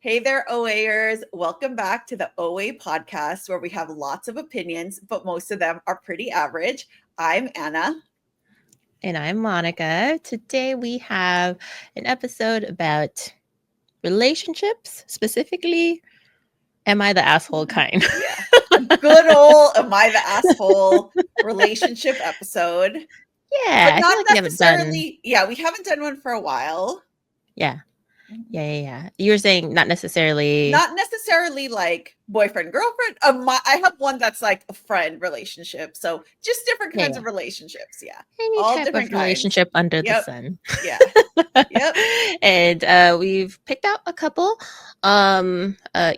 Hey there, OAers. Welcome back to the OA podcast where we have lots of opinions, but most of them are pretty average. I'm Anna. And I'm Monica. Today we have an episode about relationships, specifically, am I the asshole kind? Yeah. A good old Am I the Asshole relationship episode. But Yeah, I feel not like we haven't done. necessarily, we haven't done one for a while. Yeah, yeah. You were saying not necessarily. Not necessarily like boyfriend, girlfriend. I have one that's like a friend relationship. So just different kinds Yeah, of relationships. Yeah. any All type different of kinds. relationship under the Yep. sun. Yeah. Yep. And we've picked out a couple.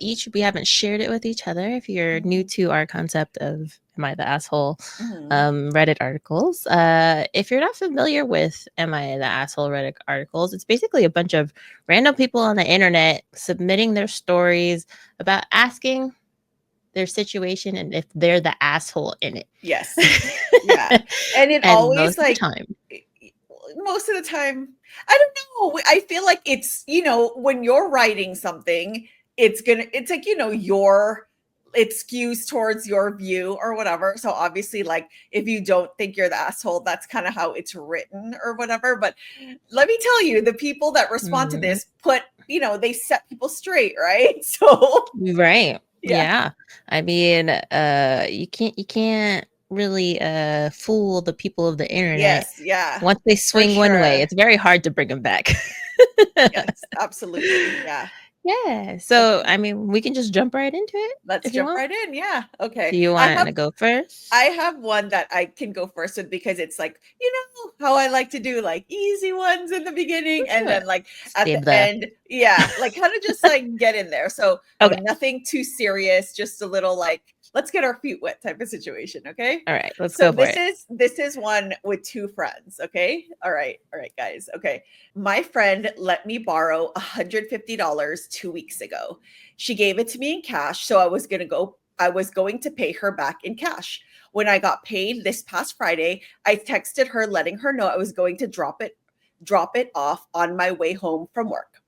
Each we haven't shared it with each other. If you're new to our concept of Am I the Asshole Mm-hmm. Reddit articles, if you're not familiar with Am I the Asshole Reddit articles, it's basically a bunch of random people on the internet submitting their stories about asking their situation and if they're the asshole in it. Yes. Yeah. And it And always most of the like time, most of the time, I don't know. I feel like it's, when you're writing something, it's like, your excuse towards your view or whatever. So obviously, like if you don't think you're the asshole, that's kind of how it's written or whatever. But let me tell you, the people that respond to mm, this they set people straight, right? So right. yeah. Yeah. I mean, you can't really fool the people of the internet. Yes, yeah. Once they For swing one way, sure. it's very hard to bring them back. Yes, absolutely. Yeah. Yeah. So, Okay. I mean, we can just jump right into it Let's if you jump want. right in. Yeah. Do Okay. you I want have to go I first? have one that I can go first with because it's like, how I like to do like easy ones in the beginning and Sure. then like at Save the the. end, yeah, like kind of just like get in there. So Okay. nothing too serious, just a little like let's get our feet wet type of situation. Okay. All right. Let's So go for this it. is this is one with two friends. Okay. All right, guys. Okay. My friend let me borrow $150 2 weeks ago. She gave it to me in cash. So I was going to pay her back in cash. When I got paid this past Friday, I texted her letting her know I was going to drop it off on my way home from work.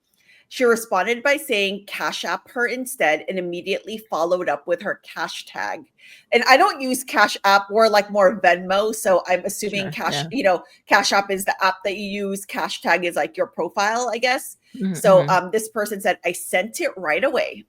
She responded by saying Cash App her instead and immediately followed up with her cash tag. And I don't use Cash App, or like more Venmo. So I'm assuming Sure. Yeah. Cash App is the app that you use. Cash tag is like your profile, I guess. So Mm-hmm. this person said, I sent it right away.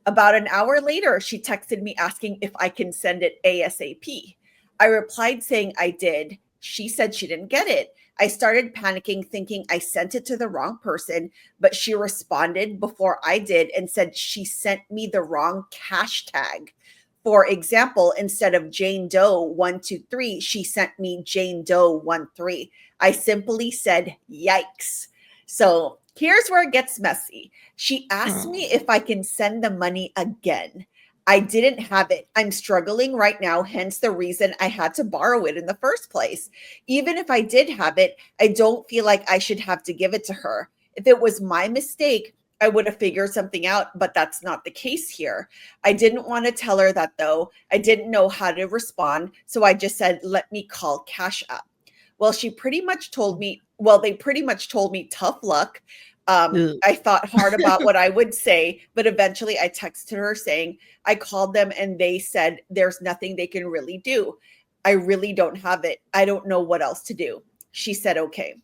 About an hour later, she texted me asking if I can send it ASAP. I replied saying I did. She said she didn't get it. I started panicking, thinking I sent it to the wrong person, but she responded before I did and said she sent me the wrong cash tag. For example, instead of Jane Doe 123, she sent me Jane Doe 13. I simply said, yikes. So here's where it gets messy. She asked me Oh. if I can send the money again. I didn't have it. I'm struggling right now, hence the reason I had to borrow it in the first place. Even if I did have it, I don't feel like I should have to give it to her. If it was my mistake, I would have figured something out, but that's not the case here. I didn't want to tell her that though. I didn't know how to respond. So I just said, let me call Cash App. They pretty much told me tough luck. Ugh. I thought hard about what I would say, but eventually I texted her saying, I called them and they said there's nothing they can really do. I really don't have it. I don't know what else to do. She said, okay.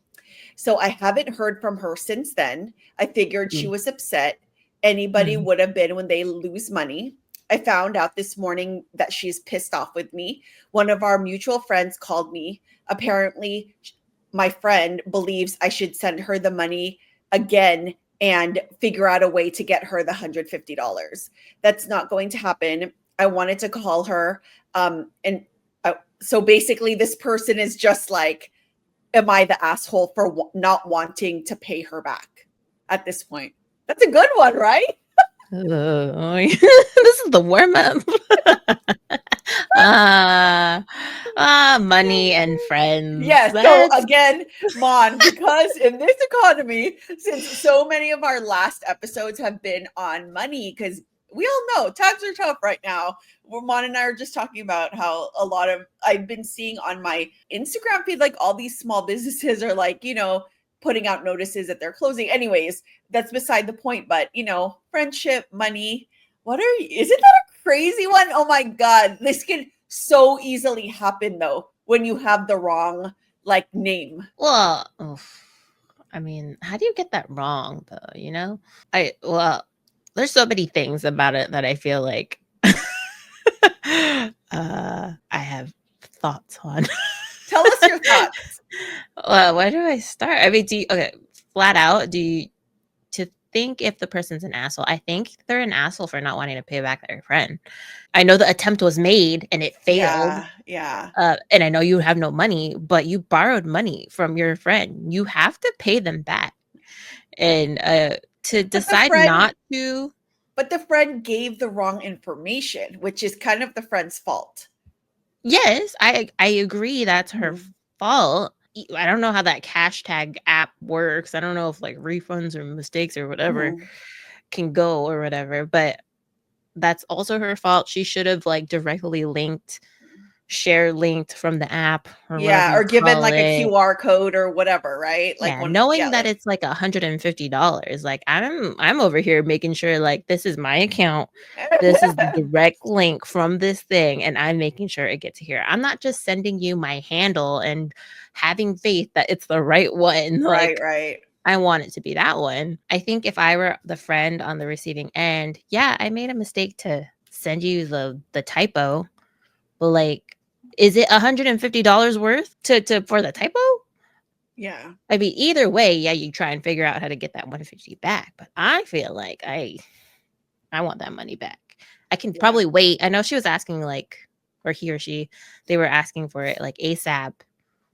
So I haven't heard from her since then. I figured she Mm. was upset. Anybody Mm. would have been when they lose money. I found out this morning that she's pissed off with me. One of our mutual friends called me. Apparently, my friend believes I should send her the money again and figure out a way to get her the $150. That's not going to happen. I wanted to call her. So basically, this person is just like, am I the asshole for not wanting to pay her back at this point? That's a good one, right? This is the warm up. Money and friends. Yes. So That's again, Mon, because in this economy, since so many of our last episodes have been on money, because we all know times are tough right now. Where Mon and I are just talking about how I've been seeing on my Instagram feed, like all these small businesses are like, putting out notices that they're closing. Anyways, that's beside the point. But friendship, money. Isn't that a crazy one? Oh my God. This can so easily happen though when you have the wrong name. Well, I mean, how do you get that wrong though? There's so many things about it that I feel like I have thoughts on. Tell us your thoughts. Well, where do I start? I mean, flat out, to think if the person's an asshole, I think they're an asshole for not wanting to pay back their friend. I know the attempt was made and it failed. Yeah. And I know you have no money, but you borrowed money from your friend. You have to pay them back. And to decide not to. But the friend gave the wrong information, which is kind of the friend's fault. Yes, I agree that's her fault. I don't know how that hashtag app works. I don't know if refunds or mistakes or whatever can go or whatever, but that's also her fault. She should have directly share linked from the app or or given a QR code or whatever, right? Knowing that it's $150. I'm over here making sure this is my account. This is the direct link from this thing, and I'm making sure it gets here. I'm not just sending you my handle and having faith that it's the right one. Right. I want it to be that one. I think if I were the friend on the receiving end, yeah, I made a mistake to send you the typo, but is it $150 worth for the typo? Yeah. I mean, either way, yeah, you try and figure out how to get that 150 back. But I feel like I want that money back. I can probably wait. I know she was asking or he or she, they were asking for it ASAP.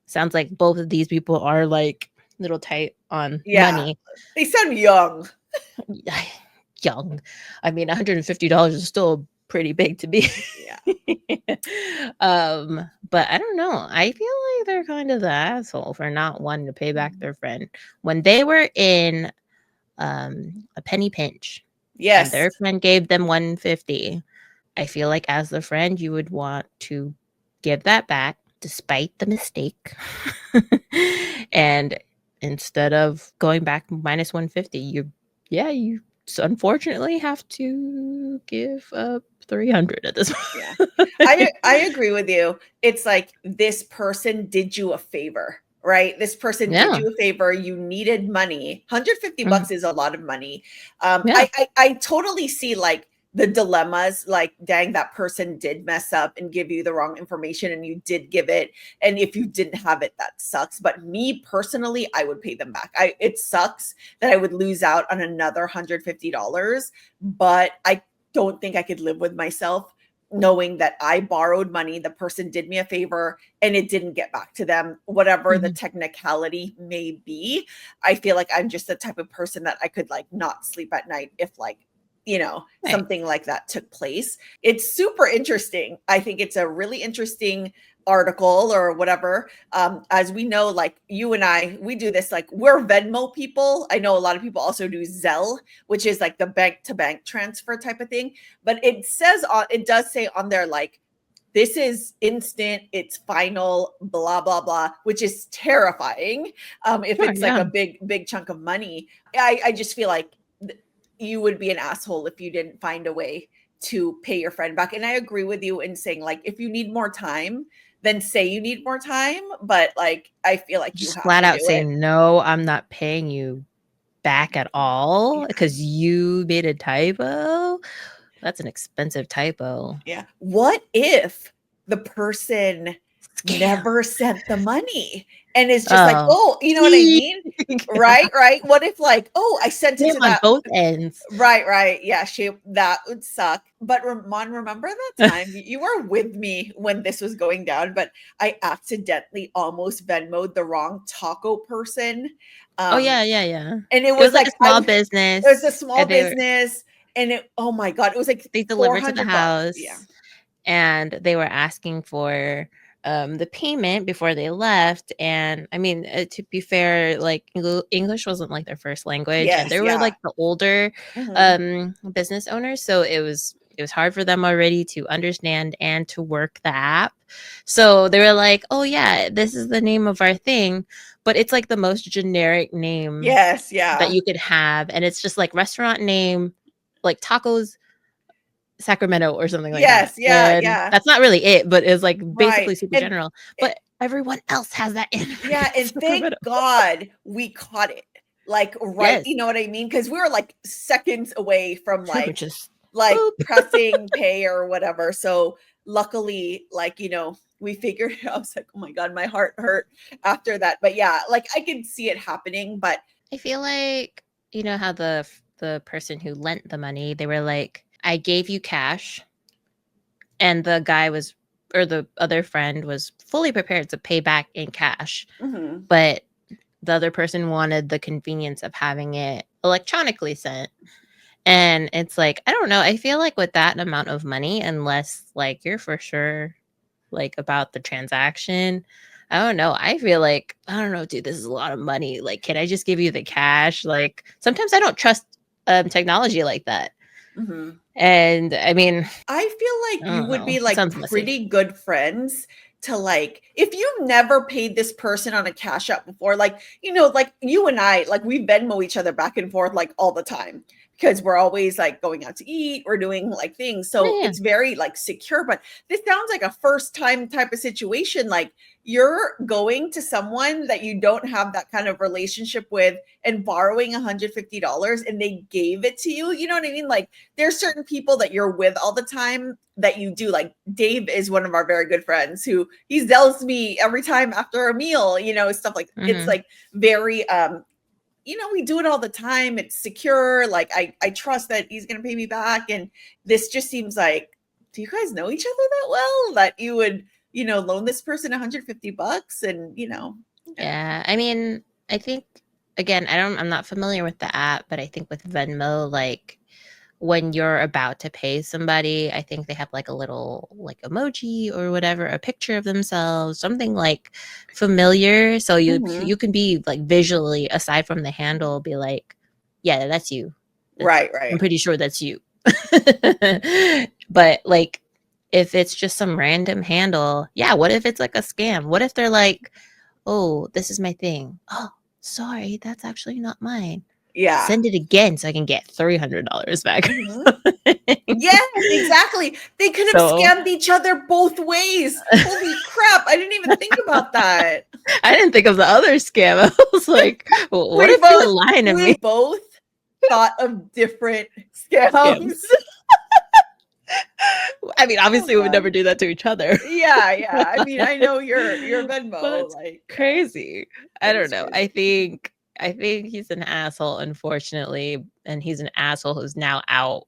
Sounds like both of these people are little tight on money. They sound young. Young. I mean, $150 is still pretty big to be. But I don't know. I feel like they're kind of the asshole for not wanting to pay back their friend when they were in a penny pinch. Yes. And their friend gave them $150. I feel like as the friend, you would want to give that back despite the mistake. And instead of going back minus $150, you unfortunately have to give up $300 at this point. I agree with you. It's this person did you a favor, right? This person did you a favor. You needed money. $150 is a lot of money. I totally see the dilemmas, dang, that person did mess up and give you the wrong information and you did give it. And if you didn't have it, that sucks. But me personally, I would pay them back. It sucks that I would lose out on another $150, but I don't think I could live with myself knowing that I borrowed money, the person did me a favor and it didn't get back to them, whatever the technicality may be. I feel like I'm just the type of person that I could not sleep at night if something like that took place. It's super interesting. I think it's a really interesting article or whatever. As we know, you and I, we do this, we're Venmo people. I know a lot of people also do Zelle, which is the bank to bank transfer type of thing. But it does say on there, this is instant, it's final, blah, blah, blah, which is terrifying. If it's a big chunk of money, I just feel like you would be an asshole if you didn't find a way to pay your friend back. And I agree with you in saying if you need more time, then say you need more time. But I feel like just you have flat to out say, no, I'm not paying you back at all because you made a typo. That's an expensive typo. Yeah. What if the person never sent the money and it's just oh, you know what I mean? Right. What if I sent it to on both ends. Right. Yeah, that would suck. But Ramon, remember that time you were with me when this was going down, but I accidentally almost Venmo'd the wrong taco person. Yeah. And it was a small business. It was a small business. And oh my God, it was they delivered to the house. Yeah. And they were asking for the payment before they left. And I mean, to be fair, English wasn't their first language. And they were the older business owners. So it was hard for them already to understand and to work the app. So they were like, oh yeah, this is the name of our thing, but it's like the most generic name Yes, that yeah. you could have, and it's just like restaurant name, like Tacos Sacramento or something like that. Yes, yeah, And yeah. that's not really it, but it's like Right. basically super And general. it, But everyone else has that in yeah, and thank Sacramento. God we caught it. Like right, Yes. you know what I mean? Because we were like seconds away from We were just like boop. pressing pay or whatever. So luckily, like, we figured it out. I was like, oh my God, my heart hurt after that. But yeah, like I could see it happening, but I feel like you know how the person who lent the money, they were like, I gave you cash, and the guy was, or the other friend was fully prepared to pay back in cash, mhm. but the other person wanted the convenience of having it electronically sent. And it's like, I don't know, I feel like with that amount of money, unless like you're for sure like about the transaction, I don't know. I feel like, I don't know, dude, this is a lot of money. Like, can I just give you the cash? Like, sometimes I don't trust technology like that. Mhm. And I mean, I feel like I you don't would know. be It like sounds messy. pretty good friends to like if you never paid this person on a cash app before, like, like you and I, like we Venmo each other back and forth like all the time because we're always like going out to eat, we're doing like things. Yeah, So yeah. it's very like secure. But this sounds like a first time type of situation. Like you're going to someone that you don't have that kind of relationship with and borrowing $150 and they gave it to you. You know what I mean? Like there's certain people that you're with all the time that you do. Like Dave is one of our very good friends who he zells me every time after a meal, stuff like it's Mm-hmm. like very we do it all the time. It's secure. Like I trust that he's gonna pay me back. And this just seems like, do you guys know each other that well that you would, loan this person $150 and yeah. Yeah. I mean, I think, again, I'm not familiar with the app, but I think with Venmo, like when you're about to pay somebody, I think they have like a little like emoji or whatever, a picture of themselves, something like familiar. So Mhm. you can be like visually, aside from the handle, be like, yeah, that's you. Right, I'm right. pretty sure that's you. But like if it's just some random handle, yeah, what if it's like a scam? What if they're like, oh, this is my thing. Oh, sorry, that's actually not mine. Yeah. Send it again so I can get $300 back. Mhm. Yes, exactly. They could have So scammed each other both ways. Holy crap, I didn't even think about that. I didn't think of the other scam. I was like, what We if you're both lying to we me? both thought of different Scams. scams. I mean, Oh obviously we would god. never do that to each other. Yeah, yeah. I mean, I know your Venmo, But like, yeah, crazy. I that don't is know. crazy. I think he's an asshole, unfortunately, and he's an asshole who's now out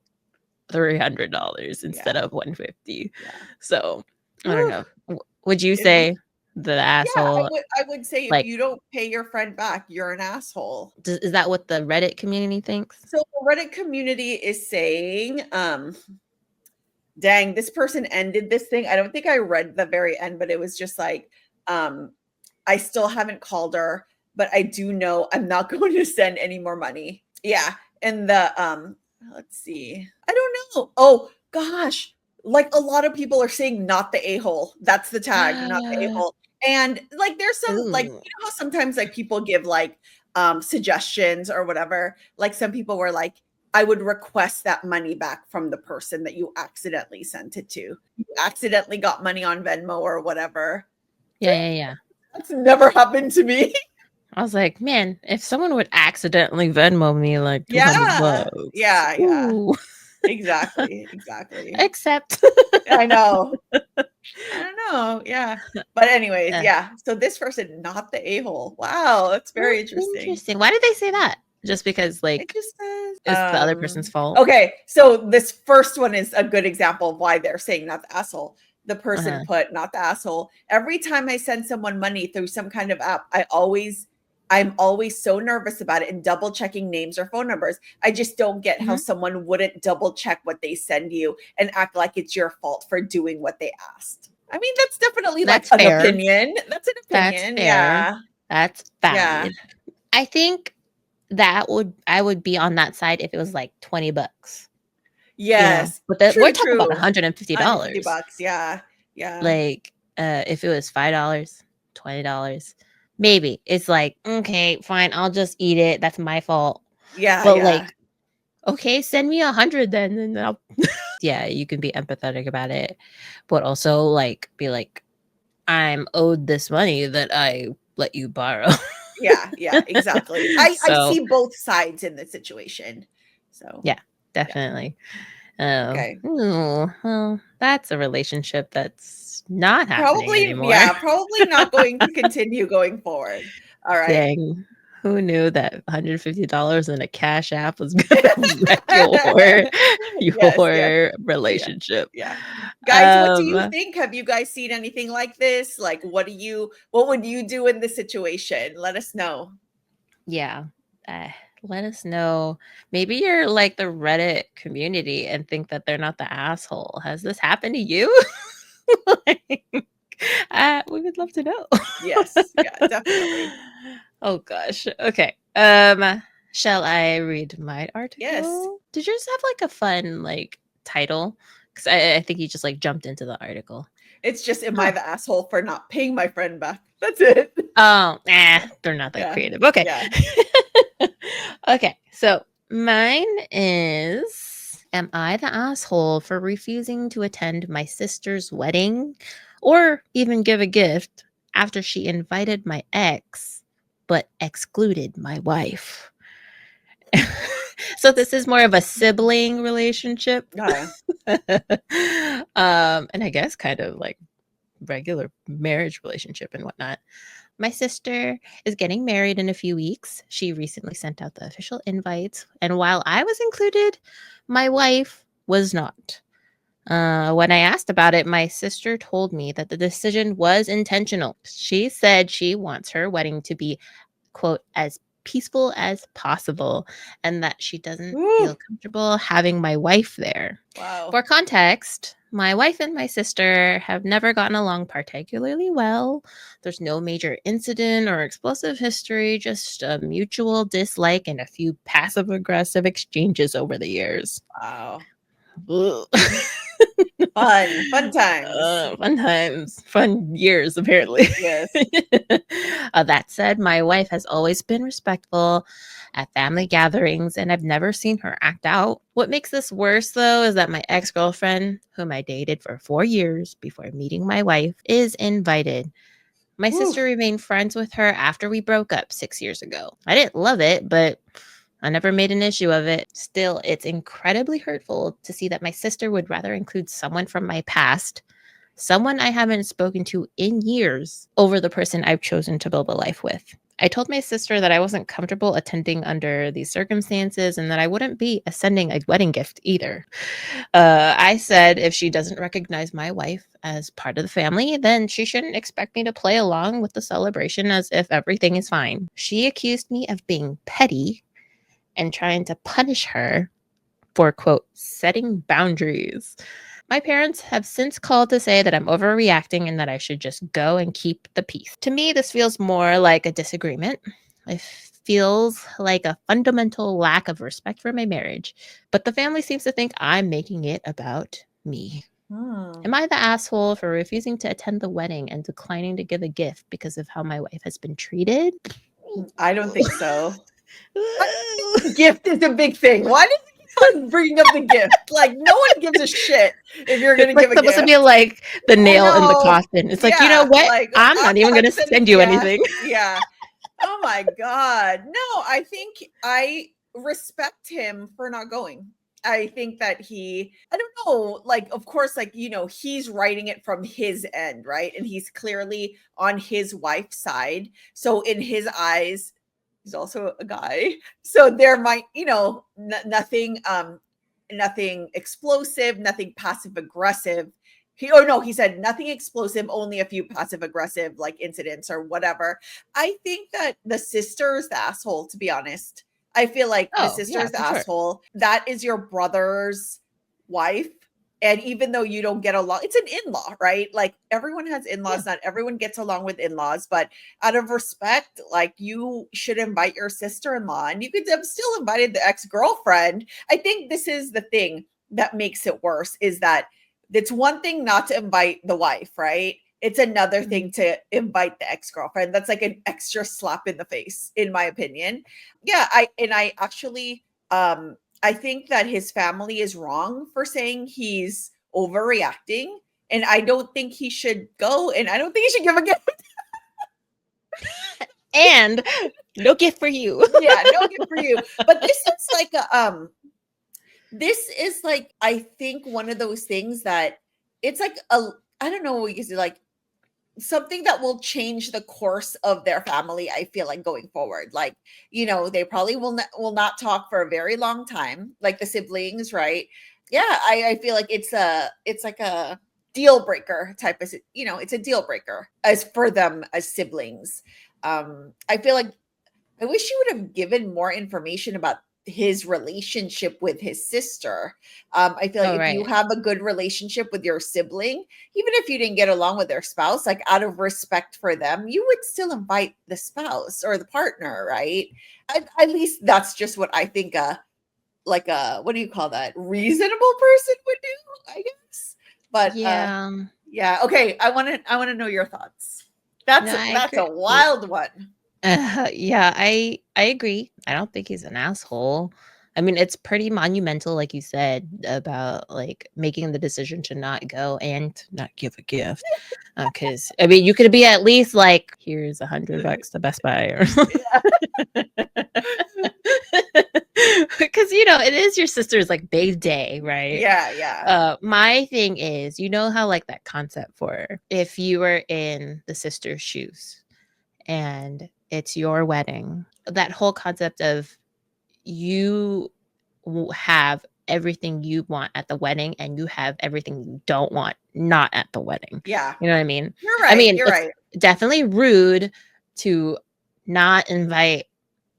$300 instead Yeah, of 150. yeah. So I don't Ooh, know. Would you it say the yeah, I asshole, would I would say if like, you don't pay your friend back, you're an asshole. is that what the Reddit community thinks? So the Reddit community is saying, dang, this person ended this thing. I don't think I read the very end, but it was just like, um, I still haven't called her, but I do know I'm not going to send any more money. Yeah. And let's see. I don't know. Oh gosh. Like a lot of people are saying not the a-hole. That's the tag, not the a-hole. And like there's some like Ooh. how sometimes like people give like suggestions or whatever. Like some people were like, I would request that money back from the person that you accidentally sent it to. You accidentally got money on Venmo or whatever. Yeah, yeah, yeah. That's never happened to me. I was like, man, if someone would accidentally Venmo me like 200 Yeah. bucks, Yeah, yeah. ooh, Exactly, exactly. accept. I know. I don't know, yeah. But anyways, Yeah. yeah. So this person, not the a-hole. Wow, that's Oh, very interesting. interesting. Why did they say that? Just because, It like, just says, it's the other person's fault? okay, so this first one is a good example of why they're saying not the asshole. The person Uh-huh. put not the asshole. Every time I send someone money through some kind of app, I'm always so nervous about it and double checking names or phone numbers. I just don't get how Mhm. someone wouldn't double check what they send you and act like it's your fault for doing what they asked. I mean, that's definitely like That's an fair. opinion. That's an That's opinion. fair. Yeah. That's Yeah. valid. I think I would be on that side if it was like 20 bucks, you know. Yes. But we're True, talking about true. 150 $150. bucks. Yeah. Yeah. Like, If it was $5, $20, maybe it's like, okay, fine, I'll just eat it. That's my fault. Yeah, But yeah. like, okay, send me 100 then, and I'll yeah, you can be empathetic about it, but also like be like, I'm owed this money that I let you borrow. Yeah, yeah, exactly. I So see both sides in the situation. So, yeah, yeah. definitely. Oh, Okay. well, that's a relationship that's not happening Probably, anymore. yeah, probably not going to continue going forward. All right. Dang. Who knew that $150 in a cash app was gonna wreck your Yes, yes. Yeah, relationship? yeah. Guys, what do you Um, think? Have you guys seen anything like this? Like, what would you do in this situation? Let us know. yeah. Let us know. Maybe you're like the Reddit community and think that they're not the asshole. Has this happened to you? Like, we would love to know. Yes, yeah, definitely. Oh gosh. Okay. Shall I read my Yes. article? Did yours have like a fun like title? Because I think you just like jumped into the article. It's just, am I Huh. the asshole for not paying my friend back? That's it. Oh, Yeah, they're not that yeah, creative. Okay. yeah. Okay. So mine is, am I the asshole for refusing to attend my sister's wedding or even give a gift after she invited my ex but excluded my wife? So this is more of a sibling relationship. Yeah. And I guess kind of like regular marriage relationship and whatnot. My sister is getting married in a few weeks. She recently sent out the official invites, and while I was included, my wife was not. When I asked about it, my sister told me that the decision was intentional. She said she wants her wedding to be, quote, as peaceful as possible, and that she doesn't Woo. feel comfortable having my wife there. Wow. For context, my wife and my sister have never gotten along particularly well. There's no major incident or explosive history, just a mutual dislike and a few passive aggressive exchanges over the years. Wow. Ugh. Fun times. Fun times, fun years, apparently. Yes. That said, my wife has always been respectful at family gatherings, and I've never seen her act out. What makes this worse, though, is that my ex girlfriend, whom I dated for 4 years before meeting my wife, is invited. My Woo. sister remained friends with her after we broke up 6 years ago. I didn't love it, but I never made an issue of it. Still, it's incredibly hurtful to see that my sister would rather include someone from my past, someone I haven't spoken to in years, over the person I've chosen to build a life with. I told my sister that I wasn't comfortable attending under these circumstances and that I wouldn't be sending a wedding gift either. I said if she doesn't recognize my wife as part of the family, then she shouldn't expect me to play along with the celebration as if everything is fine. She accused me of being petty and trying to punish her for, quote, setting boundaries. My parents have since called to say that I'm overreacting and that I should just go and keep the peace. To me, this feels more like a disagreement. It feels like a fundamental lack of respect for my marriage, but the family seems to think I'm making it about me. Hmm. Am I the asshole for refusing to attend the wedding and declining to give a gift because of how my wife has been treated? I don't think so. Gift is a big thing. Why did you keep on bringing up the gift? Like, no one gives a shit if you're It's gonna like give a supposed to be gift. like the I nail in the know. coffin. It's like, you know Yeah, what? like I'm not even I'm gonna sending, send you yeah, anything. yeah. Oh my god. No, I think I respect him for not going. I think that I don't know, like, of course, like, he's writing it from his end, right? And he's clearly on his wife's side. So in his eyes, he's also a guy. So there might, nothing explosive, nothing passive aggressive. He said nothing explosive, only a few passive aggressive like incidents or whatever. I think that the sister is the asshole, to be honest. I feel like the Oh, sister yeah, is the for sure. asshole. That is your brother's wife. And even though you don't get along, it's an in-law, right? Like everyone has Yeah. in-laws. Not everyone gets along with in-laws, but out of respect, like you should invite your sister-in-law, and you could have still invited the ex-girlfriend. I think this is the thing that makes it worse, is that it's one thing not to invite the wife, right? it's another thing to invite the ex-girlfriend. That's like an extra slap in the face, in my opinion. Yeah, I actually I think that his family is wrong for saying he's overreacting, and I don't think he should go, and I don't think he should give a gift. And no gift for you. Yeah, no gift for you. But this is like, I think, one of those things that it's like I don't know what you say, like something that will change the course of their family. I feel like going forward, like, they probably will not talk for a very long time, like the siblings, right? Yeah, I feel like it's like a deal breaker type of, it's a deal breaker as for them as siblings. I feel like I wish you would have given more information about his relationship with his sister. I feel like Oh, if you right. have a good relationship with your sibling, even if you didn't get along with their spouse, like out of respect for them, you would still invite the spouse or the partner, right? At least that's just what I think like a, what do you call that? Reasonable person would do, I guess. But Yeah. yeah, okay. I want to know your thoughts. No, That's I that's a agree. wild one. Yeah, I agree. I don't think he's an asshole. I mean, it's pretty monumental, like you said, about like making the decision to not go and not give a gift. Because I mean, you could be at least like, here's $100 to Best Buy, or because it is your sister's like big day, right? Yeah, yeah. My thing is, how like that concept for if you were in the sister's shoes and it's your wedding, that whole concept of you have everything you want at the wedding and you have everything you don't want not at the wedding. Yeah. You know what I mean? You're I right. mean, You're it's right. definitely rude to not invite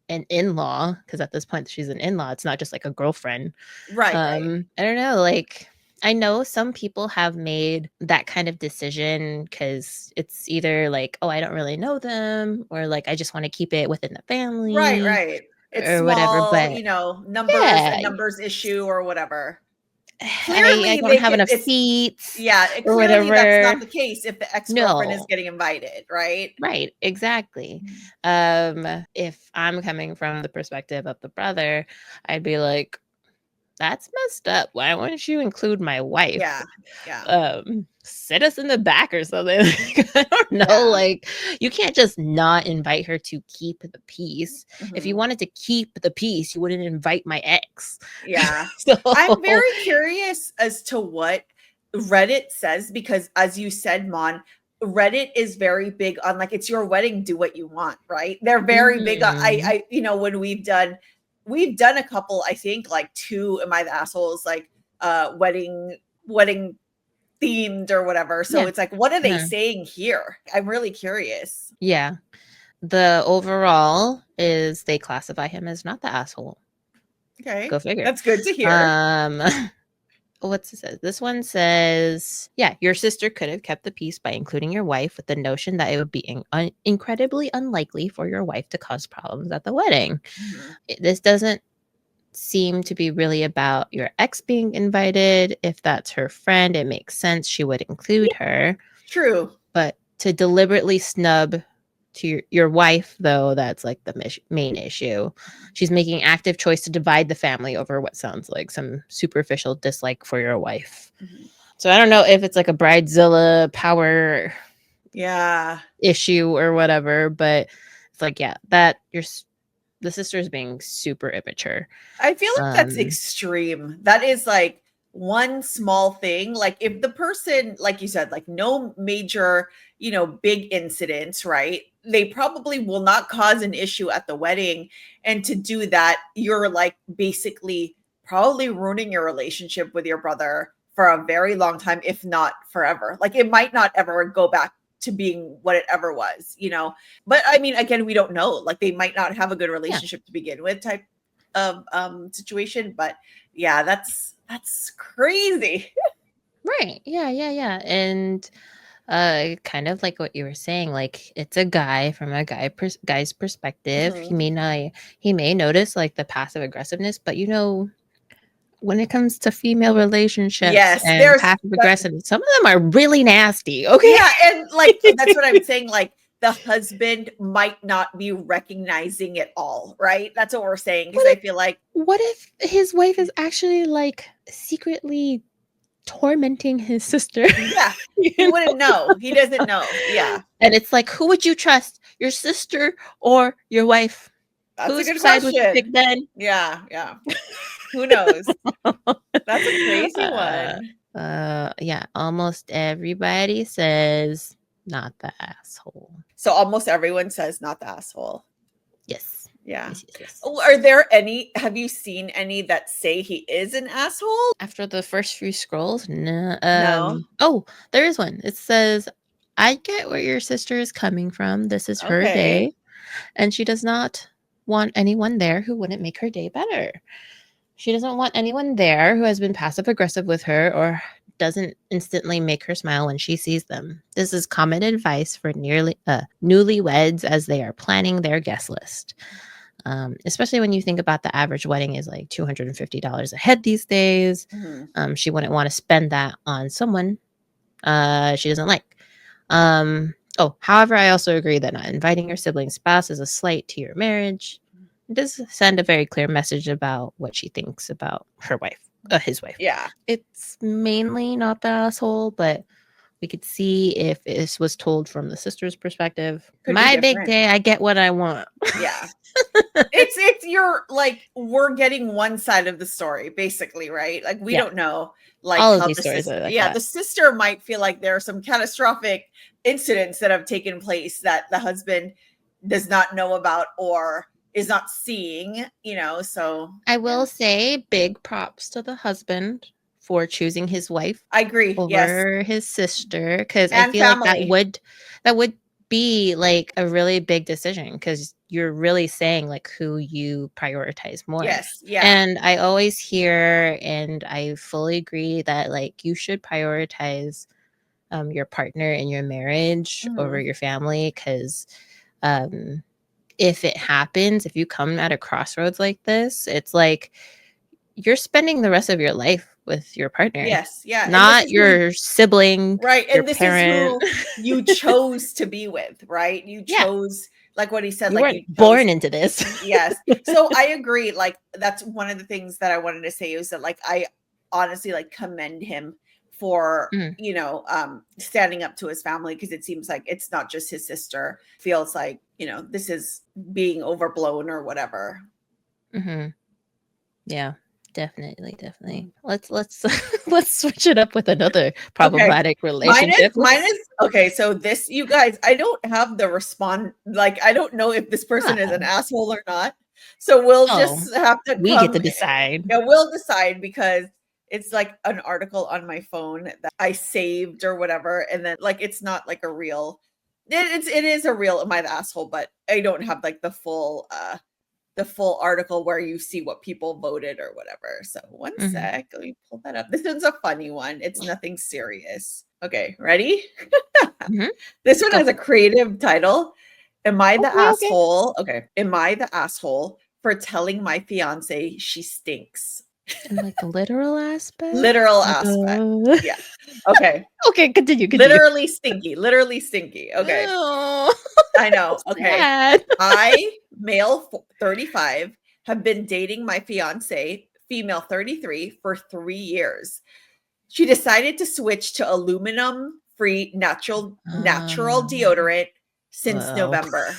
an in-law, because at this point she's an in-law. It's not just like a girlfriend. Right, right. I don't know, like I know some people have made that kind of decision because it's either like, oh, I don't really know them, or like I just want to keep it within the Right, family right. It's or whatever. small, But numbers, a yeah, numbers issue or whatever. I Clearly don't they have can enough it's seats yeah, or clearly that's not whatever. the case if the ex-girlfriend is No, getting invited, right? right, exactly. If I'm coming from the perspective of the brother, I'd be like, that's messed up. Why wouldn't you include my wife? Yeah. Yeah. Sit us in the back or something. Like, I don't know. Yeah. Like, you can't just not invite her to keep the peace. If you Mhm. wanted to keep the peace, you wouldn't invite my ex. Yeah. So, I'm very curious as to what Reddit says because, as you said, Mon, Reddit is very big on, like, it's your wedding, do what you want, right? They're very big on, mhm. when we've done a couple, I think like two, Am I the Assholes, like wedding themed or whatever. So Yeah. it's like, what are they Uh-huh. saying here? I'm really curious. Yeah. The overall is they classify him as not the asshole. Okay. Go figure. That's good to hear. Um, what's it says? This one says, yeah, your sister could have kept the peace by including your wife with the notion that it would be incredibly unlikely for your wife to cause problems at the wedding. Mhm. This doesn't seem to be really about your ex being invited. If that's her friend, it makes sense she would include her. True. But to deliberately snub to your wife, though, that's like the main issue. She's making active choice to divide the family over what sounds like some superficial dislike for your wife. Mhm. So I don't know if it's like a bridezilla power Yeah. issue or whatever, but it's like, yeah, that the sister is being super immature. I feel like that's Um, extreme. That is like one small thing. Like, if the person, like you said, like no major, big incidents, right? They probably will not cause an issue at the wedding. And to do that, you're like basically probably ruining your relationship with your brother for a very long time, if not forever. Like, it might not ever go back to being what it ever was. But I mean, again, we don't know. Like, they might not have a good yeah, relationship to begin with, type of situation. But yeah, that's crazy. right. Yeah. And kind of like what you were saying, like it's a guy from a guy's perspective. Mhm. He may notice like the passive aggressiveness, but when it comes to female relationships Yes, and there's passive aggressive, some of them are really nasty. Okay. yeah, and like that's what I'm saying. Like the husband might not be recognizing it all, right? That's what we're saying. Because What I if feel like what if his wife is actually like secretly tormenting his sister? yeah, he You wouldn't know. He doesn't know. Yeah. And it's like, who would you trust, your sister or your wife? That's a Whose good side would you pick question. then? Yeah, yeah. Who knows? That's a crazy one. Yeah, almost everybody says not the asshole. So almost everyone says not the asshole. Yes. Yeah. Yes. Are there any, have you seen any that say he is an asshole? After the first few scrolls, no. No. Oh, there is one. It says, I get where your sister is coming from. This is her Okay. day, and she does not want anyone there who wouldn't make her day better. She doesn't want anyone there who has been passive aggressive with her or doesn't instantly make her smile when she sees them. This is common advice for newlyweds as they are planning their guest list. Especially when you think about the average wedding is like $250 a head these days. She wouldn't want to spend that on someone she doesn't like. However, I also agree that not inviting your sibling spouse is a slight to your marriage. It does send a very clear message about what she thinks about her wife, his wife. Yeah. It's mainly not the asshole, but we could see if this was told from the sister's perspective. Could be My big different. day, I get what I want. Yeah. It's you're like we're getting one side of the story basically, right? Like we Yeah. don't know like All of how these the stories sister, are like yeah, that. the sister might feel like there are some catastrophic incidents that have taken place that the husband does not know about or is not seeing, so I will say big props to the husband for choosing his wife I agree. Yes. over his sister, because I And feel like family. that would be like a really big decision, because you're really saying like who you prioritize more. Yes. Yeah. And I always hear, and I fully agree, that like you should prioritize your partner in your marriage over your family, because if it happens, if you come at a crossroads like this, it's like you're spending the rest of your life with your partner, Yes. Yeah. And this not is who your sibling, right. your And this is parent. who you chose to be with, right? You Yeah, chose, like what he said, you like weren't you chose. born into this. Yes. So I agree. Like that's one of the things that I wanted to say is that like I honestly like commend him for, Mm, standing up to his family because it seems like it's not just his sister. Feels like, this is being overblown or whatever. mhm. Yeah, definitely. Let's let's switch it up with another Okay. problematic Mine is relationship. mine is okay. So this, you guys, I don't have the respond. Like, I don't know if this person is an asshole or not. So we'll Oh, just have to we get come. to decide. Yeah, we'll decide because it's like an article on my phone that I saved or whatever, and then like it's not like a real. It is a real am I the asshole, but I don't have like the full article where you see what people voted or whatever. So one Mhm. sec, let me pull that up. This one's a funny one. It's nothing serious. Okay, ready? Mhm. This one Go has a for it. creative title. Am I the Okay. asshole? Okay. Am I the asshole for telling my fiance she stinks? In like the literal aspect? Literal Like aspect. Yeah. Okay. okay, continue. Literally stinky. Literally stinky. Okay. Oh, I know. Okay. sad. I, male 35, have been dating my fiance, female 33, for 3 years. She decided to switch to aluminum free natural deodorant since Well. November.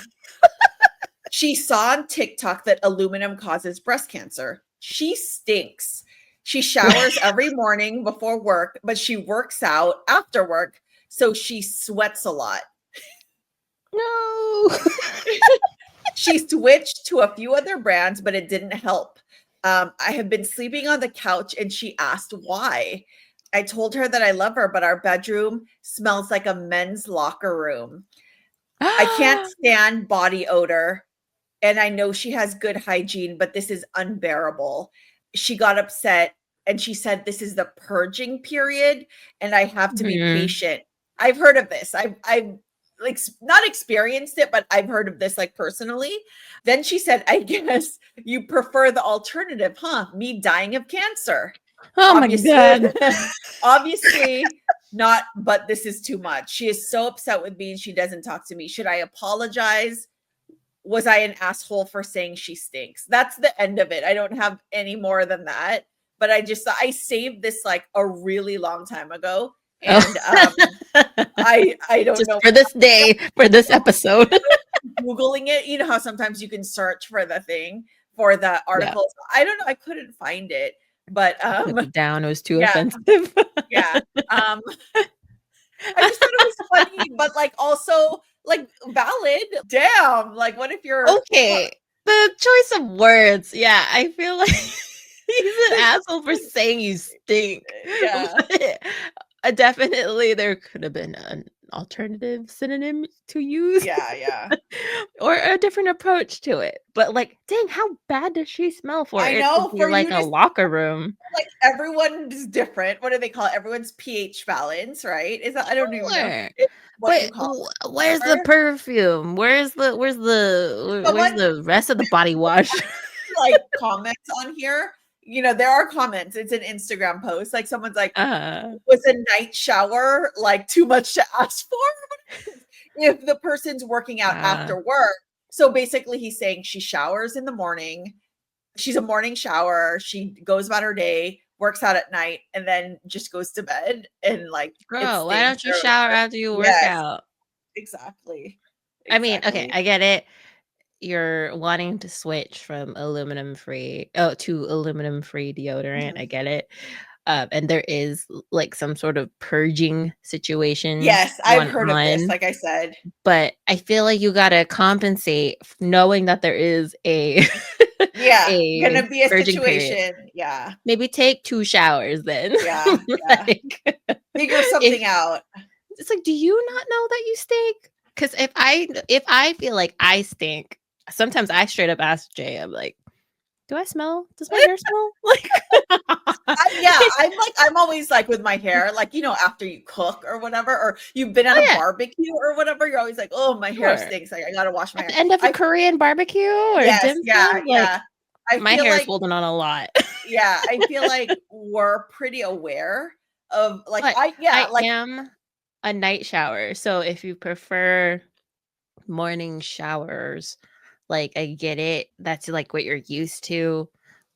She saw on TikTok that aluminum causes breast cancer. She stinks. She showers every morning before work, but she works out after work, so she sweats a lot. No. She switched to a few other brands, but it didn't help. I have been sleeping on the couch and she asked why. I told her that I love her, but our bedroom smells like a men's locker room. I can't stand body odor. And I know she has good hygiene, but this is unbearable. She got upset and she said, this is the purging period and I have to be Mhm. patient. I've heard of this. I've like not experienced it, but I've heard of this like personally. Then she said, I guess you prefer the alternative, huh? Me dying of cancer. Oh my Obviously, God. obviously not, but this is too much. She is so upset with me and she doesn't talk to me. Should I apologize? Was I an asshole for saying she stinks? That's the end of it. I don't have any more than that. But I saved this like a really long time ago. And I don't Just know. for this day, for this episode. Googling it, you know how sometimes you can search for the thing for the articles. I don't know. I couldn't find it. But Took it down. It was too yeah. offensive. Yeah. I just thought it was funny, but like also like valid. Damn. Like, what if you're Okay. The choice of words. Yeah, I feel like he's an asshole for saying you stink. Yeah. But, definitely there could have been an alternative synonym to use. Yeah. Or a different approach to it. But like, dang, how bad does she smell for I it know, to be for like you a to locker room? like everyone is different. What do they call it? Everyone's pH balance, right? Is that I don't even know Sure. what you But call where's the it. perfume? Where's Someone the rest of the body wash? like comments on here. You know, there are comments. It's an Instagram post. Like someone's like, was a night shower like too much to ask for? If the person's working out after work. So basically he's saying she showers in the morning. She's a morning shower. She goes about her day, works out at night, and then just goes to bed. And like, Girl, why don't you shower after you work out? Exactly. I mean, okay, I get it. You're wanting to switch from aluminum free to aluminum free deodorant. I get it. And there is like some sort of purging situation. Yes, I've heard of this, like I said. But I feel like you gotta compensate knowing that there is a gonna be a purging situation. Period. Yeah. Maybe take 2 showers then. Yeah. Like, figure something out. It's like, do you not know that you stink? Because if I feel like I stink, sometimes I straight up ask Jay, I'm like, do I smell? Does my hair smell? Like, I'm always like with my hair, like, you know, after you cook or whatever, or you've been at a barbecue or whatever, you're always like, oh, my hair stinks. Like, I gotta wash my hair. At the end of a Korean barbecue or dim sum, like, my hair is holding on a lot. Yeah, I feel like we're pretty aware of like, I am a night shower. So if you prefer morning showers, like, I get it. That's like what you're used to.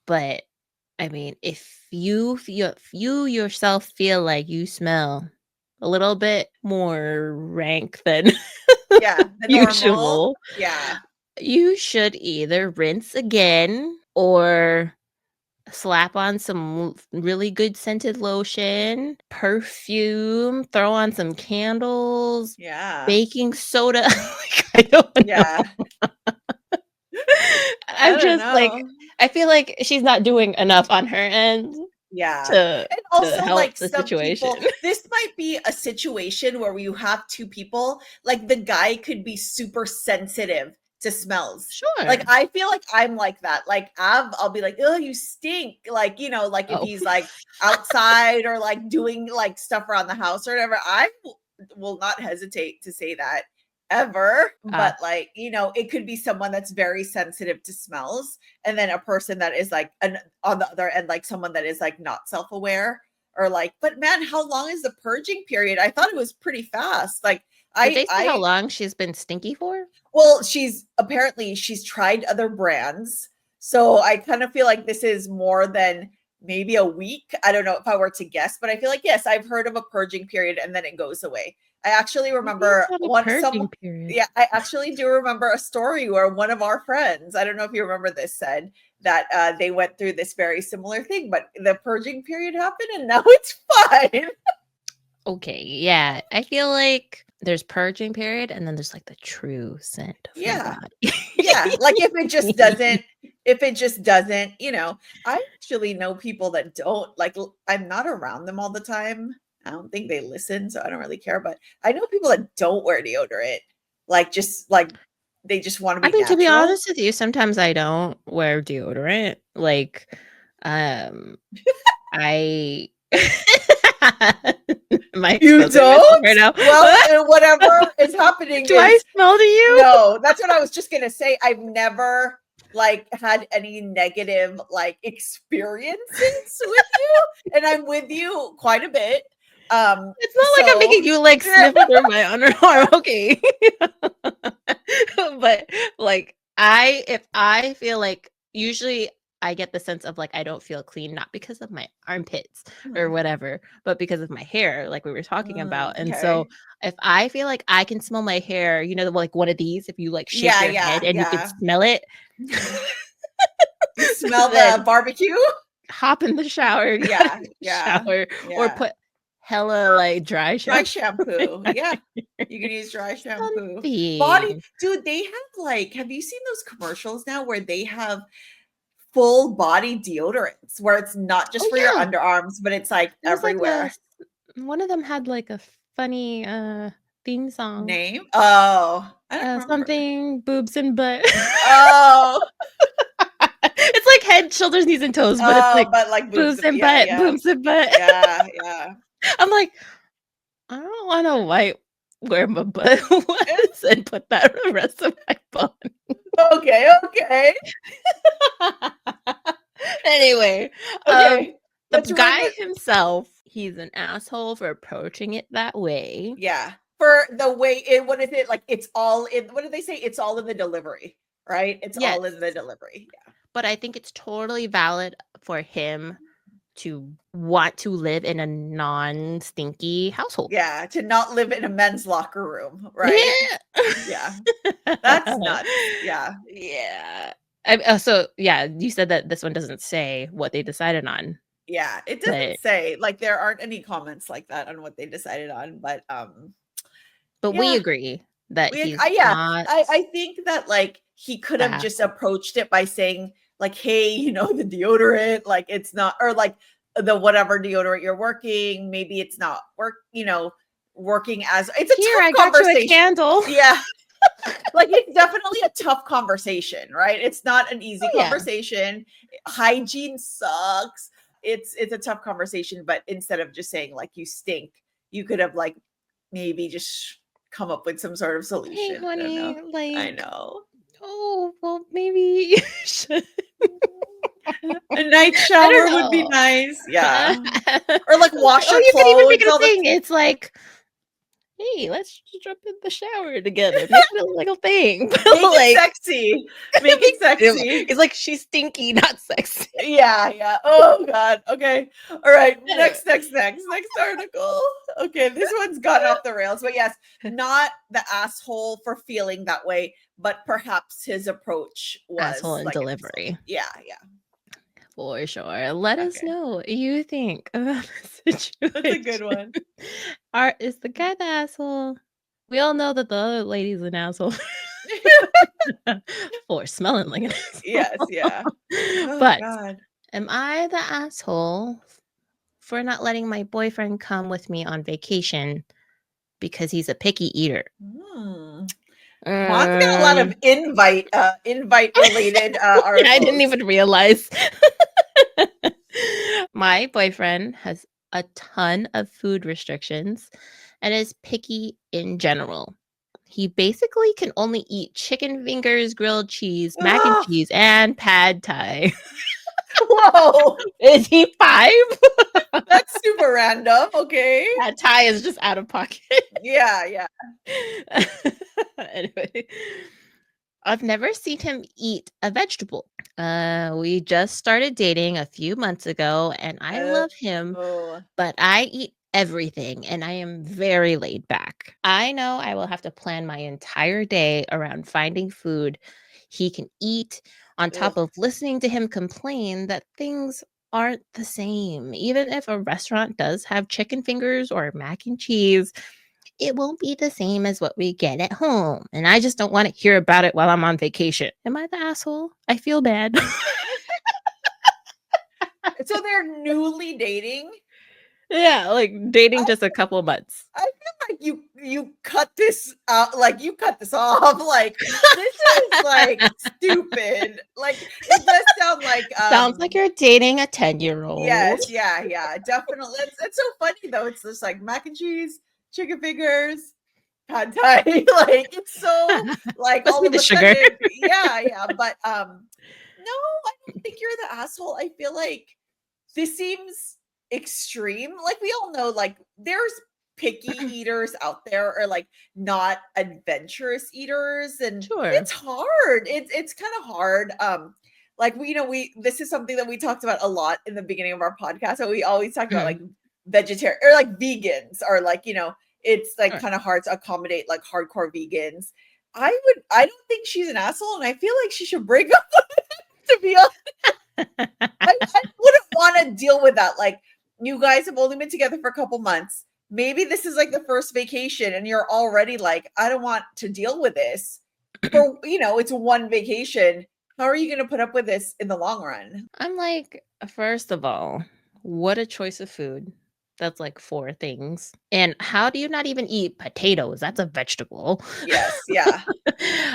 But I mean, if you yourself feel like you smell a little bit more rank than usual, normal. Yeah, you should either rinse again or slap on some really good scented lotion, perfume, throw on some candles, baking soda. Like, I don't know. I'm just like, I feel like she's not doing enough on her end. And also, help like, the some situation. people, this might be a situation where you have two people, like the guy could be super sensitive to smells. Sure. Like, I feel like I'm like that. Like, I'll be like, oh, you stink. Like, you know, like if he's like outside or like doing like stuff around the house or whatever, I will not hesitate to say that ever. But like, you know, it could be someone that's very sensitive to smells, and then a person that is like on the other end, like someone that is like not self-aware, or like, but man, how long is the purging period? I thought it was pretty fast. Like, did they say how long she's been stinky for? Well, she's tried other brands. So I kind of feel like this is more than maybe a week. I don't know if I were to guess, but I feel like, yes, I've heard of a purging period and then it goes away. I actually remember I actually do remember a story where one of our friends, I don't know if you remember this, said that they went through this very similar thing, but the purging period happened and now it's fine. Okay, yeah. I feel like there's purging period and then there's like the true scent of your body. Like if it just doesn't, you know, I actually know people that don't, like, I'm not around them all the time. I don't think they listen, so I don't really care, but I know people that don't wear deodorant. Like, just like they just want to be natural. To be honest with you, sometimes I don't wear deodorant. Like, I you don't? Right now? Well, or whatever is happening. Do I smell to you? No, that's what I was just gonna say. I've never like had any negative like experiences with you, and I'm with you quite a bit. It's not like I'm making you like sniff under my underarm, okay? But like if I feel like usually I get the sense of like I don't feel clean, not because of my armpits or whatever, but because of my hair, like we were talking about. And so if I feel like I can smell my hair, you know, like one of these, if you like shake your head and you can smell it. You smell the barbecue? Hop in the shower. Shower. Or put hella like dry shampoo. Yeah. You can use dry shampoo. Body, dude, they have like, have you seen those commercials now where they have full body deodorants where it's not just for your underarms, but it's like everywhere? Like one of them had like a funny theme song. Name? Oh, I don't remember. Something boobs and butt. Oh. It's like head, shoulders, knees, and toes, but it's like boobs and butt, boobs and butt. Yeah. I'm like, I don't want to wear my butt once and put that the rest of my body. Okay. Anyway, the guy himself, he's an asshole for approaching it that way. Yeah. For the way it, what is it? Like it's all in, what did they say? It's all in the delivery, right? It's all in the delivery. Yeah. But I think it's totally valid for him to want to live in a non-stinky household. Yeah, to not live in a men's locker room, right? Yeah. That's nuts. Yeah. So you said that this one doesn't say what they decided on. Yeah, it doesn't say, like there aren't any comments like that on what they decided on, but we agree that he's not. I think that like he could have just approached it by saying like, hey, you know, the deodorant, like it's not, or like the whatever deodorant you're working, maybe it's not working as it's a tough conversation. Got you a candle. Yeah. Like it's definitely a tough conversation, right? It's not an easy conversation. Hygiene sucks. It's a tough conversation, but instead of just saying like you stink, you could have like maybe just come up with some sort of solution. Hey, honey, I know. Oh, well, maybe you should. A night shower would be nice. Yeah. Or like wash your clothes. You could even make it a thing. It's like, hey, let's just jump in the shower together. Make it a little thing. Make it sexy. Make it sexy. It's like she's stinky, not sexy. Yeah. Oh God. Okay. All right. Next article. Okay, this one's gone off the rails. But yes, not the asshole for feeling that way, but perhaps his approach was asshole in delivery. Yeah. For sure. Let us know what you think about the situation. That's a good one. Is the guy the asshole? We all know that the other lady's an asshole. For smelling like an asshole. Yes, yeah. Oh, but God. Am I the asshole for not letting my boyfriend come with me on vacation because he's a picky eater? Juan's got a lot of invite related articles. I didn't even realize. My boyfriend has a ton of food restrictions and is picky in general. He basically can only eat chicken fingers, grilled cheese, mac and cheese, and pad thai. Whoa. Is he 5? That's super random. Okay. Pad thai is just out of pocket. Yeah. Anyway, I've never seen him eat a vegetable. We just started dating a few months ago, and I love him, but I eat everything, and I am very laid back. I know I will have to plan my entire day around finding food he can eat, on top of listening to him complain that things aren't the same. Even if a restaurant does have chicken fingers or mac and cheese, it won't be the same as what we get at home. And I just don't want to hear about it while I'm on vacation. Am I the asshole? I feel bad. So they're newly dating? Yeah, like dating just a couple months. I feel like you cut this out, like you cut this off. Like this is like stupid. Like it does sound like sounds like you're dating a 10-year-old. Yes, yeah, definitely. It's so funny though. It's just like mac and cheese, chicken fingers, pad thai. Like it's so like Must all be of the a sugar. sudden, yeah. But no, I don't think you're the asshole. I feel like this seems extreme. Like we all know, like there's picky eaters out there or like not adventurous eaters, and Sure. it's hard. It's kind of hard. Like we this is something that we talked about a lot in the beginning of our podcast. So we always talk about Mhm. like vegetarian or like vegans are like, it's like Sure. kind of hard to accommodate like hardcore vegans. I don't think she's an asshole, and I feel like she should break up with him, to be honest. I wouldn't want to deal with that. Like, you guys have only been together for a couple months. Maybe this is like the first vacation, and you're already like, I don't want to deal with this. For it's one vacation. How are you going to put up with this in the long run? I'm like, first of all, what a choice of food. That's like 4 things. And how do you not even eat potatoes? That's a vegetable. Yes, yeah.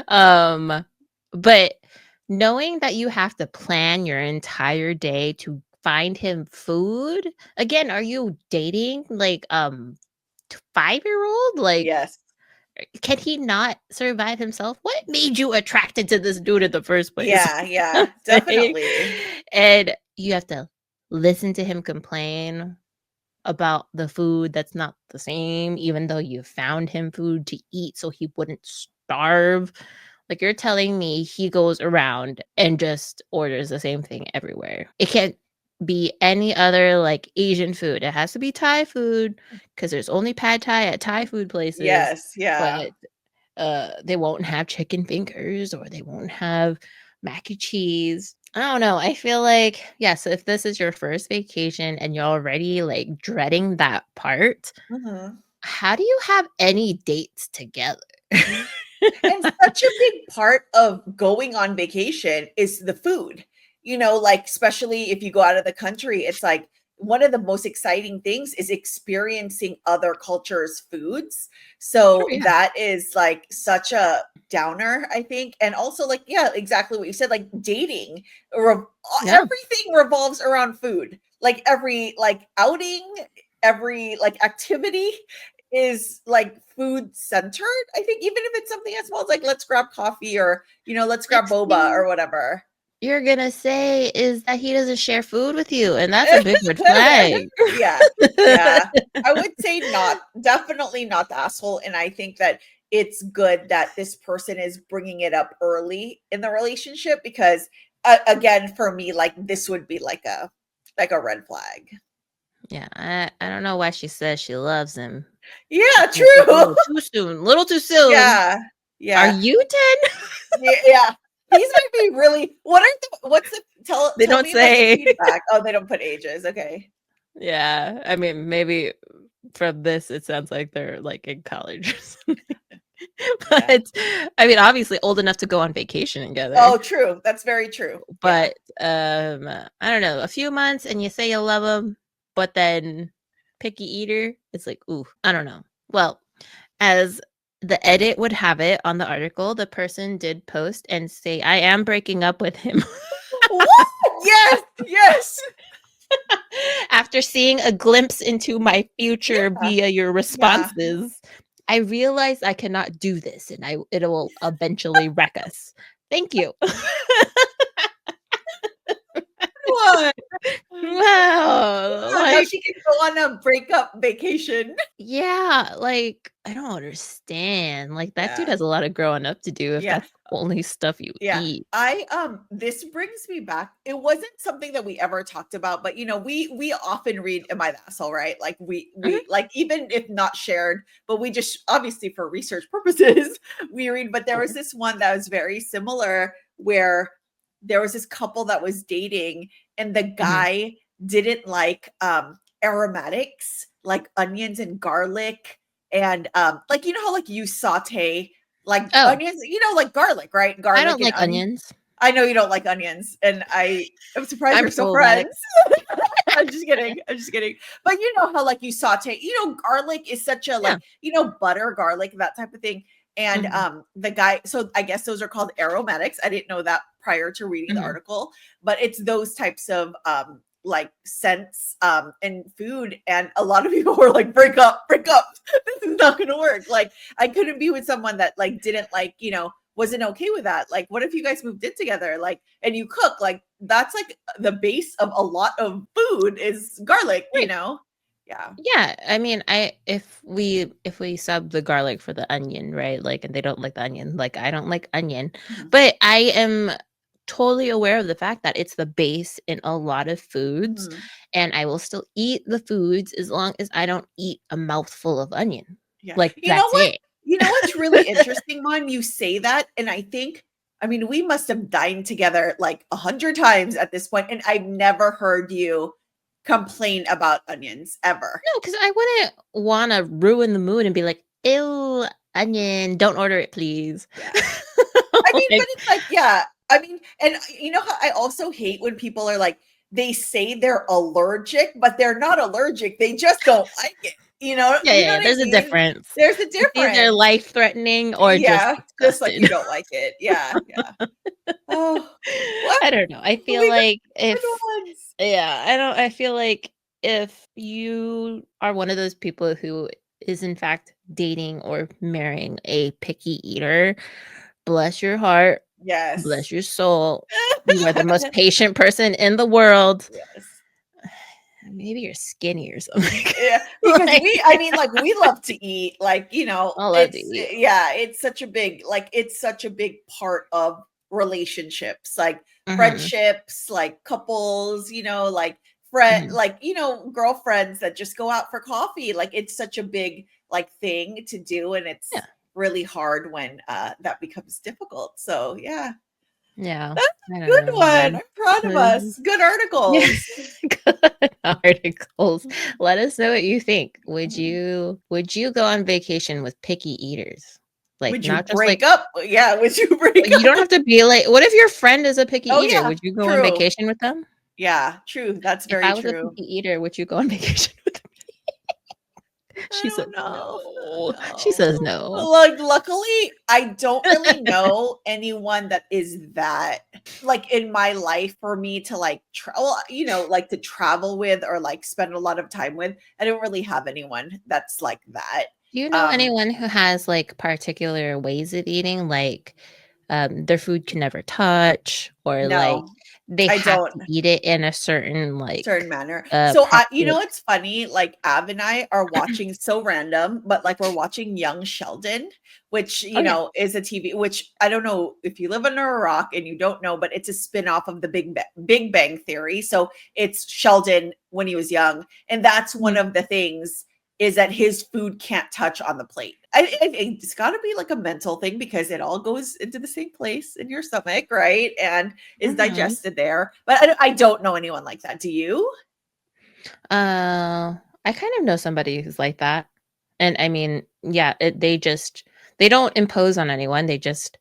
um, but knowing that you have to plan your entire day to find him food, again, are you dating like 5-year-old? Like, Yes. can he not survive himself? What made you attracted to this dude in the first place? Yeah, yeah, Right? definitely. And you have to listen to him complain about the food that's not the same, even though you found him food to eat so he wouldn't starve. Like, you're telling me he goes around and just orders the same thing everywhere. It can't be any other like Asian food. It has to be Thai food because there's only pad Thai at Thai food places. Yes, yeah. But they won't have chicken fingers or they won't have mac and cheese. I don't know. I feel like, yes, if this is your first vacation and you're already like dreading that part, Mhm. how do you have any dates together? And such a big part of going on vacation is the food. Like especially if you go out of the country, it's like one of the most exciting things is experiencing other cultures' foods. Sure, So yeah. that is like such a downer, I think. And also like, yeah, exactly what you said, like dating, Yeah. everything revolves around food. Like every like outing, every like activity is like food centered. I think even if it's something as small as like let's grab coffee or let's grab Next boba thing or whatever. you're gonna say is that he doesn't share food with you, and that's a big red flag. Yeah. Yeah. I would say not, definitely not the asshole. And I think that it's good that this person is bringing it up early in the relationship because, again, for me, like this would be like a red flag. Yeah, I don't know why she says she loves him. Yeah, I think a true. little too soon. Little too soon. Yeah. Are Yeah. you 10? Yeah, yeah. These might be really. What's the tell They tell don't me like the say. feedback. Oh, they don't put ages. Okay. Yeah, I mean, maybe from this, it sounds like they're, like, in college or something. Yeah. But, I mean, obviously old enough to go on vacation together. Oh, true. That's very true. Yeah. But, I don't know, a few months and you say you love them, but then picky eater, it's like, ooh, I don't know. Well, as the edit would have it on the article, the person did post and say, "I am breaking up with him." What? Yes. Yes. After seeing a glimpse into my future Yeah. via your Yeah. responses, I realized I cannot do this and it will eventually wreck us. Thank you. What? Wow. Yeah, now Like, she can go on a breakup vacation. yeah, like, I don't understand. Like, that dude Yeah. has a lot of growing up to do if Yeah. that's the only stuff you Yeah. eat. This brings me back. It wasn't something that we ever talked about, but we often read Am I the Asshole, right? Like Mhm. we like even if not shared, but we just obviously for research purposes, we read. But there was Sure. this one that was very similar where there was this couple that was dating and the Mhm. guy didn't like aromatics like onions and garlic and like how like you saute like Oh, onions, like garlic, right? I Garlic don't and like onion. onions. I know you don't like onions, and I'm surprised I'm we're still problematic. friends. I'm just kidding. I'm just kidding. But you know how like you saute, garlic is such a Yeah. like, butter, garlic, that type of thing. And Mhm. the guy, so I guess those are called aromatics. I didn't know that prior to reading the Mhm. article, but it's those types of like scents in food, and a lot of people were like, break up, this is not gonna work. Like I couldn't be with someone that like didn't like, wasn't okay with that. Like what if you guys moved in together, like, and you cook? Like that's like the base of a lot of food is garlic, Right. Yeah. Yeah, I mean, if we sub the garlic for the onion, right? Like, and they don't like the onion, like I don't like onion, Mhm. but I am totally aware of the fact that it's the base in a lot of foods, Mhm. and I will still eat the foods as long as I don't eat a mouthful of onion. Yeah. Like, You know that's what? it. You know what's really interesting, Mon? You say that, and I mean, we must have dined together like 100 times at this point, and I've never heard you complain about onions ever. No, because I wouldn't wanna ruin the mood and be like, "Ew, onion, don't order it, please." Yeah. I mean, but Like, it's like, yeah. I mean, and you know how I also hate when people are like, they say they're allergic, but they're not allergic. They just don't like it. yeah, You yeah, know yeah, what I there's a mean? difference. There's a It's either difference. life-threatening or just Yeah, just like you disgusted. don't like it. Yeah, yeah. Oh, what? I don't know. I feel We got like good if ones. yeah, I feel like if you are one of those people who is in fact dating or marrying a picky eater, bless your heart, bless Yes. your soul. You are the most patient person in the world. Yes. Maybe you're skinny or something. Yeah, because Like, I mean, like, we love to eat, like, I love to it's eat. yeah, it's such a big part of relationships, like Mhm, friendships, like couples, like friend mhm. like, girlfriends that just go out for coffee, like, it's such a big, like, thing to do, and Yeah, it's really hard when, that becomes difficult, so, yeah. yeah. That's I a don't good know, one, man. I'm proud of us, good Yeah. articles. Good articles. Let us know what you think. Would Mhm. you go on vacation with picky eaters? Like, Would you not just break like up? Yeah, would you break you don't up? have to be like what if your friend is a picky Oh, eater? yeah, Would you go on true. vacation with them? Yeah, true, that's If very I was a true. picky eater, would you go on vacation with me? I She says don't know, I don't no. She know. says no. Like, luckily, I don't really know anyone that is that like, in my life for me to, like, like, to travel with or, like, spend a lot of time with. I don't really have anyone that's like that. Do you know Um, anyone who has, like, particular ways of eating, like, their food can never touch or, like, no, they I have don't. to eat it in a certain, Certain like, manner. So, prop like it's funny, like, Ab and I are watching so random, but, like, we're watching Young Sheldon, which, oh, yeah. is a TV which I don't know if you live under a rock and you don't know, but it's a spin-off of the Big Bang Theory, so it's Sheldon when he was young, and that's one Mhm, of the things is that his food can't touch on the plate. It's gotta be, like, a mental thing because it all goes into the same place in your stomach, right? And is mhm. digested there, but I don't know anyone like that. Do you? I kind of know somebody who's like that, and I mean, yeah, they don't impose on anyone, they just,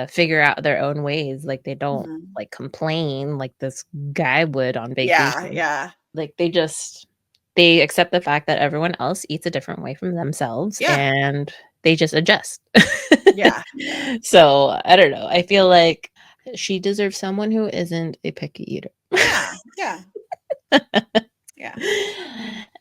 figure out their own ways, like, they don't, Mhm. like, complain like this guy would on Yeah, vacation. yeah. Like, they accept the fact that everyone else eats a different way from themselves, Yeah, and they just adjust. yeah, yeah, So, I don't know, I feel like she deserves someone who isn't a picky eater. yeah, yeah, yeah.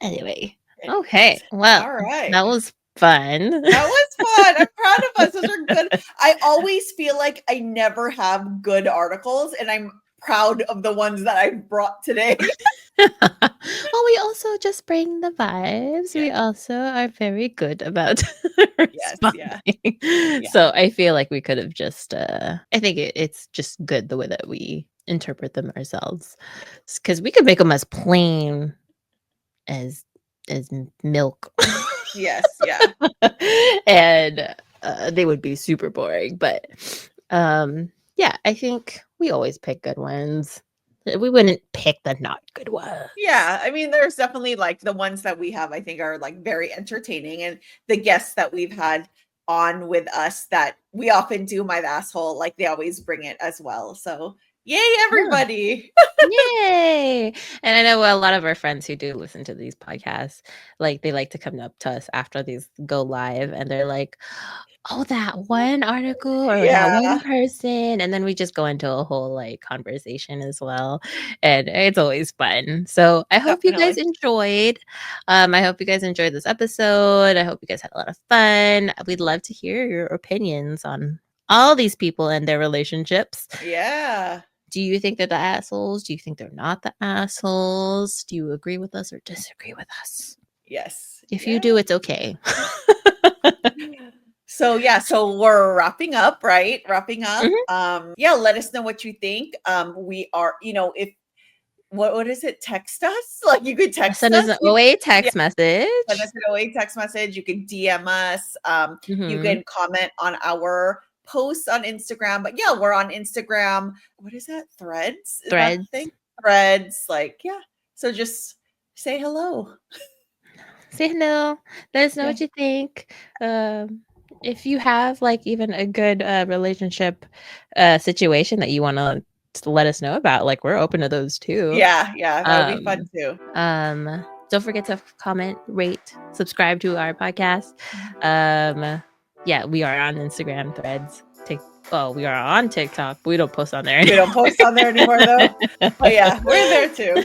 Anyway, okay, Anyways, well, alright. that was fun. That was fun. I'm proud of us. Those are good. I always feel like I never have good articles, and I'm proud of the ones that I brought today. Well, we also just bring the vibes. Yeah. We also are very good about Yes, yeah, responding. yeah, So I feel like we could have just I think it's just good the way that we interpret them ourselves. yeah. Because we could make them as plain as milk. Yes, yeah. And they would be super boring, but yeah, I think we always pick good ones. We wouldn't pick the not good ones. Yeah, I mean, there's definitely, like, the ones that we have, I think, are, like, very entertaining, and the guests that we've had on with us that we often do my asshole, like, they always bring it as well, so Yay, everybody. Yay! And I know a lot of our friends who do listen to these podcasts, like they like to come up to us after these go live and they're like, "Oh, that one article or that one Yeah, person." And then we just go into a whole like conversation as well. And it's always fun. So I hope you guys definitely. enjoyed. I hope you guys enjoyed this episode. I hope you guys had a lot of fun. We'd love to hear your opinions on all these people and their relationships. Yeah. Do you think they're the assholes? Do you think they're not the assholes? Do you agree with us or disagree with us? Yes. If you Yeah. do, it's okay. So yeah, so we're wrapping up, right? Wrapping up. Mhm. Yeah, let us know what you think. We are, if what is it? Text us. Like you could text Send us us. an OA Yeah, text send us message. an OA text message. You can DM us. You Mhm. can comment on our posts on Instagram. But yeah, we're on Instagram. What is that? Threads? Is that the Threads. thing? Threads. Like, yeah. So just say hello. Say hello. Let us know Yeah. what you think. If you have like even a good relationship situation that you want to let us know about, like we're open to those too. Yeah. Yeah. That would be fun Um, too. don't forget to comment, rate, subscribe to our podcast. Yeah, we are on Instagram, Threads, we are on TikTok, but we don't post on there We anymore. don't post on there anymore though. But yeah, we're there too.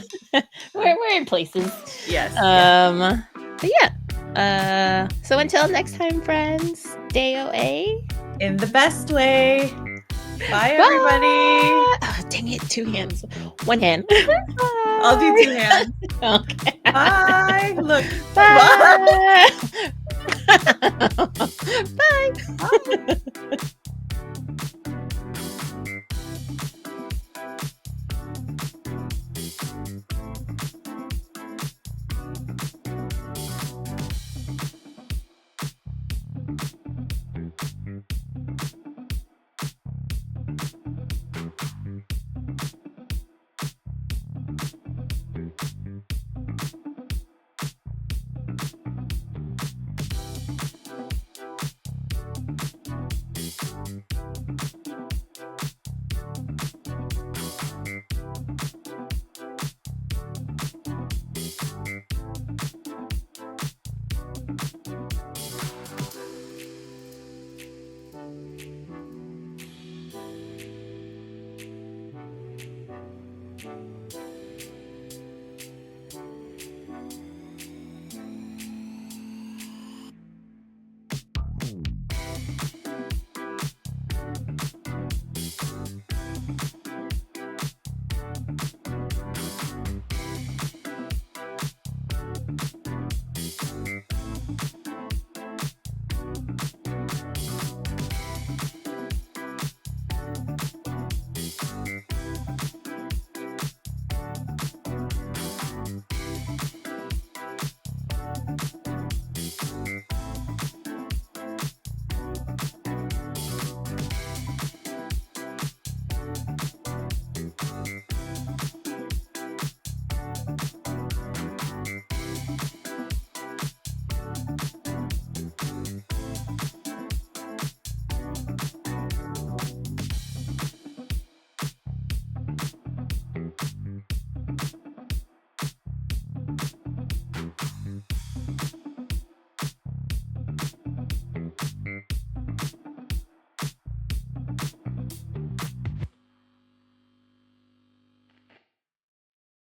we're in places. Yes. Yes. But yeah. So until next time, friends, stay OA. In the best way. Bye, Bye. everybody. Oh, dang it, 2 hands. 1 hand. I'll do 2 Bye. hands. Okay. Bye. Look. Bye. Bye. Bye. Bye.